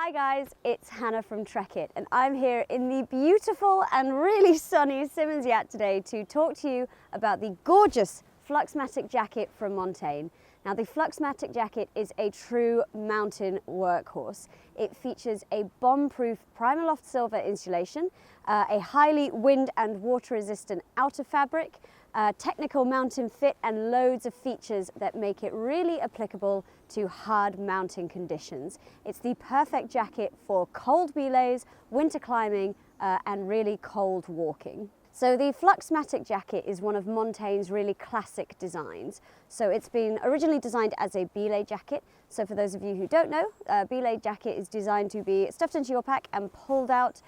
Hi guys, it's Hannah from Trekitt and I'm here in the beautiful and really sunny Symonds Yat today to talk to you about the gorgeous Fluxmatic Jacket from Montane. Now the Fluxmatic Jacket is a true mountain workhorse. It features a bomb-proof Primaloft Silver insulation, a highly wind and water resistant outer fabric, technical mountain fit and loads of features that make it really applicable to hard mountain conditions. It's the perfect jacket for cold belays, winter climbing and really cold walking. So the Fluxmatic Jacket is one of Montane's really classic designs. So it's been originally designed as a belay jacket. So for those of you who don't know, a belay jacket is designed to be stuffed into your pack and pulled out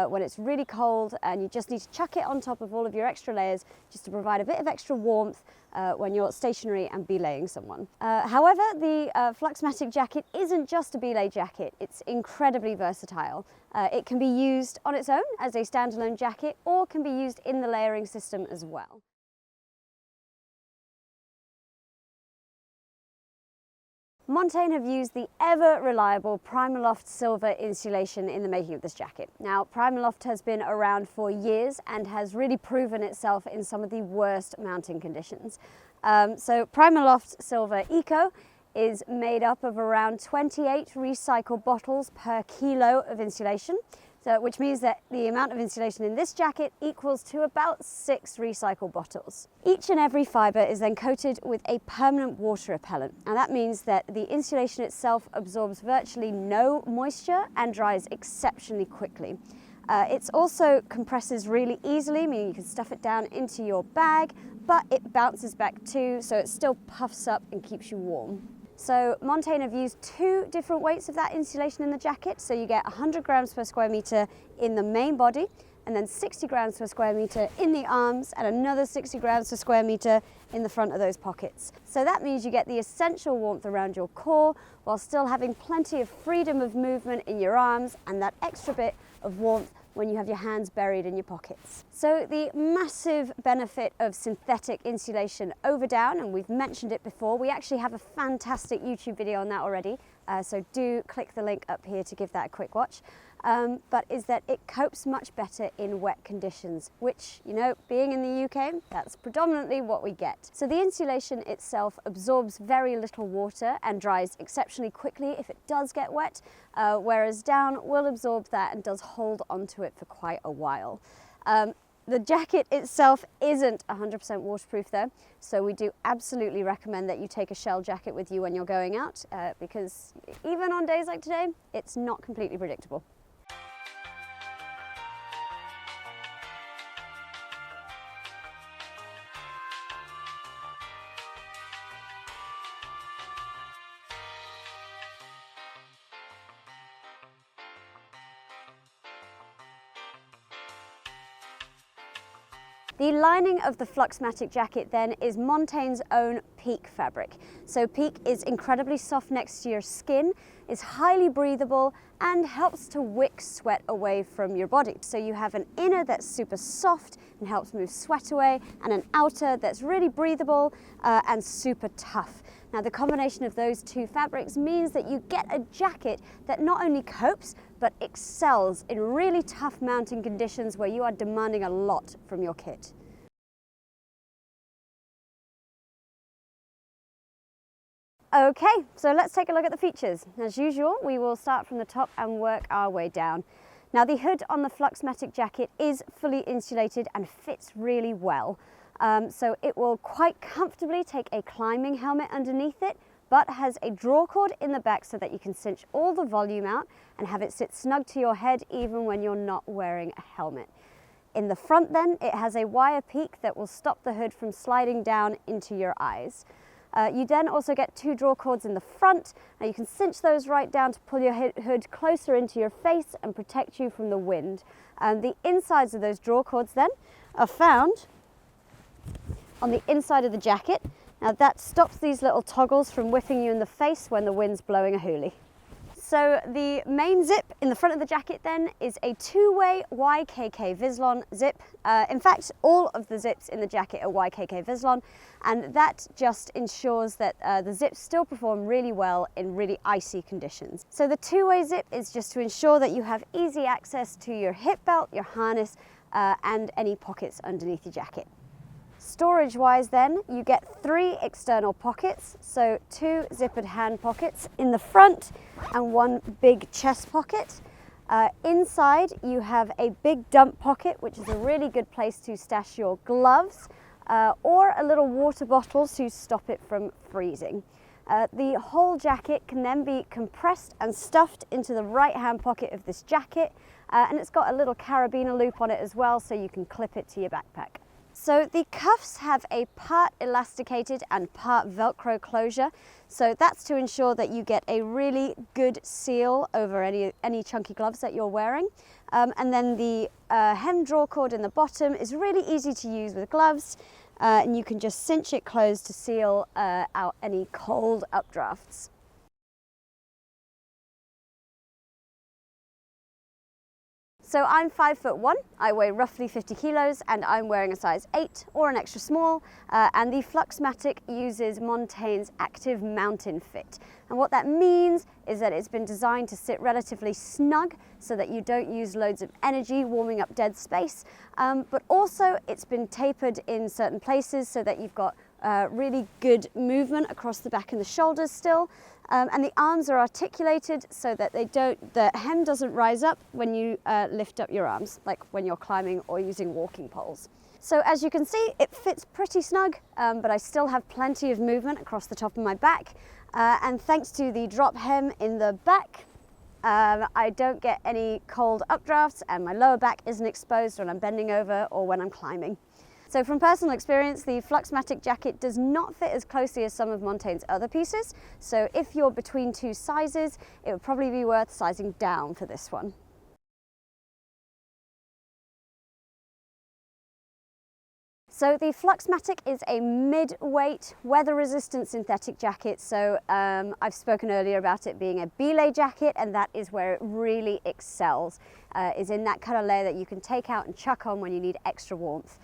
when it's really cold, and you just need to chuck it on top of all of your extra layers just to provide a bit of extra warmth when you're stationary and belaying someone. However, the Fluxmatic Jacket isn't just a belay jacket, it's incredibly versatile. It can be used on its own as a standalone jacket or can be used in the layering system as well. Montane have used the ever-reliable Primaloft Silver insulation in the making of this jacket. Now, Primaloft has been around for years and has really proven itself in some of the worst mountain conditions. So Primaloft Silver Eco is made up of around 28 recycled bottles per kilo of insulation, which means that the amount of insulation in this jacket equals to about 6 recycled bottles. Each and every fibre is then coated with a permanent water repellent, and that means that the insulation itself absorbs virtually no moisture and dries exceptionally quickly. It also compresses really easily, meaning you can stuff it down into your bag, but it bounces back too, so it still puffs up and keeps you warm. So Montane have used 2 different weights of that insulation in the jacket. So you get 100 grams per square metre in the main body, and then 60 grams per square metre in the arms, and another 60 grams per square metre in the front of those pockets. So that means you get the essential warmth around your core while still having plenty of freedom of movement in your arms and that extra bit of warmth when you have your hands buried in your pockets. So the massive benefit of synthetic insulation over down, and we've mentioned it before, we actually have a fantastic YouTube video on that already, so do click the link up here to give that a quick watch, but is that it copes much better in wet conditions, which, you know, being in the UK, that's predominantly what we get. So the insulation itself absorbs very little water and dries exceptionally quickly if it does get wet, whereas down will absorb that and does hold onto it for quite a while. The jacket itself isn't 100% waterproof though, so we do absolutely recommend that you take a shell jacket with you when you're going out, because even on days like today, it's not completely predictable. The lining of the Fluxmatic Jacket then is Montane's own Peak fabric. So Peak is incredibly soft next to your skin, is highly breathable and helps to wick sweat away from your body. So you have an inner that's super soft and helps move sweat away, and an outer that's really breathable and super tough. Now the combination of those 2 fabrics means that you get a jacket that not only copes but excels in really tough mountain conditions where you are demanding a lot from your kit. Okay, so let's take a look at the features. As usual, we will start from the top and work our way down. Now the hood on the Fluxmatic Jacket is fully insulated and fits really well. So it will quite comfortably take a climbing helmet underneath it, but has a draw cord in the back so that you can cinch all the volume out and have it sit snug to your head even when you're not wearing a helmet. In the front then, it has a wire peak that will stop the hood from sliding down into your eyes. You then also get 2 draw cords in the front. Now you can cinch those right down to pull your hood closer into your face and protect you from the wind. The insides of those draw cords then are found on the inside of the jacket. Now that stops these little toggles from whipping you in the face when the wind's blowing a hoolie. So the main zip in the front of the jacket then is a two-way YKK Vislon zip. In fact, all of the zips in the jacket are YKK Vislon, and that just ensures that the zips still perform really well in really icy conditions. So the two-way zip is just to ensure that you have easy access to your hip belt, your harness, and any pockets underneath your jacket. Storage wise then, you get 3 external pockets, so 2 zippered hand pockets in the front and 1 big chest pocket. Inside you have a big dump pocket, which is a really good place to stash your gloves or a little water bottle to stop it from freezing. The whole jacket can then be compressed and stuffed into the right hand pocket of this jacket, and it's got a little carabiner loop on it as well, so you can clip it to your backpack. So the cuffs have a part elasticated and part Velcro closure. So that's to ensure that you get a really good seal over any chunky gloves that you're wearing. And then the hem draw cord in the bottom is really easy to use with gloves. And you can just cinch it closed to seal out any cold updrafts. So I'm 5'1", I weigh roughly 50 kilos, and I'm wearing a size 8 or an extra small, and the Fluxmatic uses Montane's active mountain fit. And what that means is that it's been designed to sit relatively snug so that you don't use loads of energy warming up dead space, but also it's been tapered in certain places so that you've got really good movement across the back and the shoulders still. And the arms are articulated so that the hem doesn't rise up when you lift up your arms, like when you're climbing or using walking poles. So as you can see, it fits pretty snug, but I still have plenty of movement across the top of my back. And thanks to the drop hem in the back, I don't get any cold updrafts, and my lower back isn't exposed when I'm bending over or when I'm climbing. So from personal experience, the Fluxmatic jacket does not fit as closely as some of Montane's other pieces. So if you're between 2 sizes, it would probably be worth sizing down for this one. So the Fluxmatic is a mid-weight, weather-resistant synthetic jacket. So I've spoken earlier about it being a belay jacket, and that is where it really excels, is in that kind of layer that you can take out and chuck on when you need extra warmth.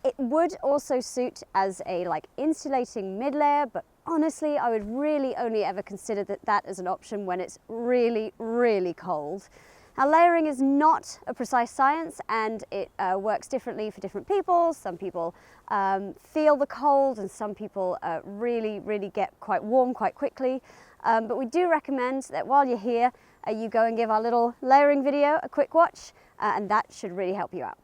It would also suit as a insulating mid-layer, but honestly, I would really only ever consider that as an option when it's really, really cold. Now, layering is not a precise science, and it works differently for different people. Some people feel the cold, and some people really, really get quite warm quite quickly. But we do recommend that while you're here, you go and give our little layering video a quick watch, and that should really help you out.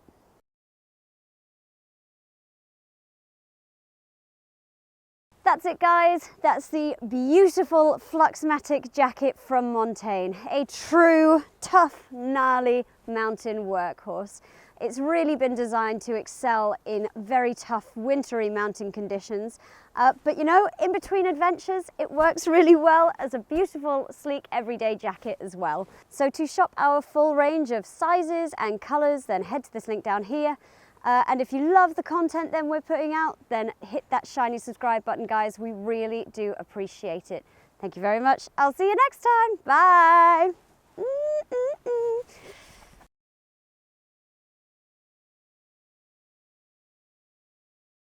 That's it, guys. That's the beautiful Fluxmatic jacket from Montane. A true, tough, gnarly mountain workhorse. It's really been designed to excel in very tough, wintry mountain conditions. But you know, in between adventures, it works really well as a beautiful, sleek, everyday jacket as well. So to shop our full range of sizes and colors, then head to this link down here. And if you love the content then we're putting out, then hit that shiny subscribe button, guys. We really do appreciate it. Thank you very much. I'll see you next time. Bye.